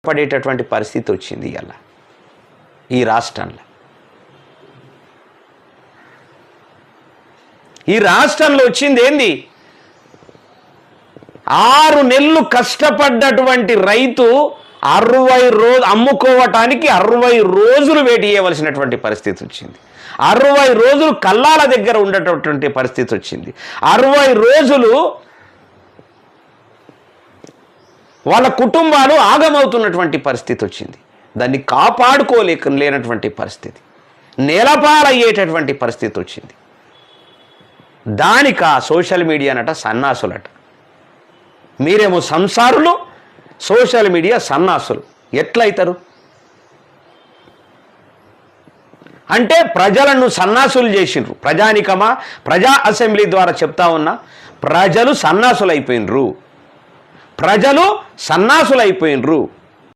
పడేటటువంటి పరిస్థితి వచ్చింది ఇలా ఈ రాష్ట్రంలో. ఈ రాష్ట్రంలో వచ్చింది ఏంది? 6 నెలలు కష్టపడ్డటువంటి రైతు 60 రోజులు అమ్ముకోవటానికి 60 రోజులు వెయిట్ చేయవలసినటువంటి పరిస్థితి వచ్చింది. 60 రోజులు కల్లాల దగ్గర ఉండేటటువంటి పరిస్థితి వచ్చింది. 60 రోజులు వాళ్ళ కుటుంబాలు ఆగమవుతున్నటువంటి పరిస్థితి వచ్చింది. దాన్ని లేనటువంటి పరిస్థితి, నేలపాలయ్యేటటువంటి పరిస్థితి వచ్చింది. దానిక సోషల్ మీడియానట సన్నాసులట. మీరేమో సంసారులు, సోషల్ మీడియా సన్నాసులు. ఎట్లయితారు? అంటే ప్రజలను సన్నాసులు చేసిండ్రు. ప్రజానికమా, ప్రజా అసెంబ్లీ ద్వారా చెప్తా ఉన్నా, ప్రజలు సన్నాసులు అయిపోయినరు.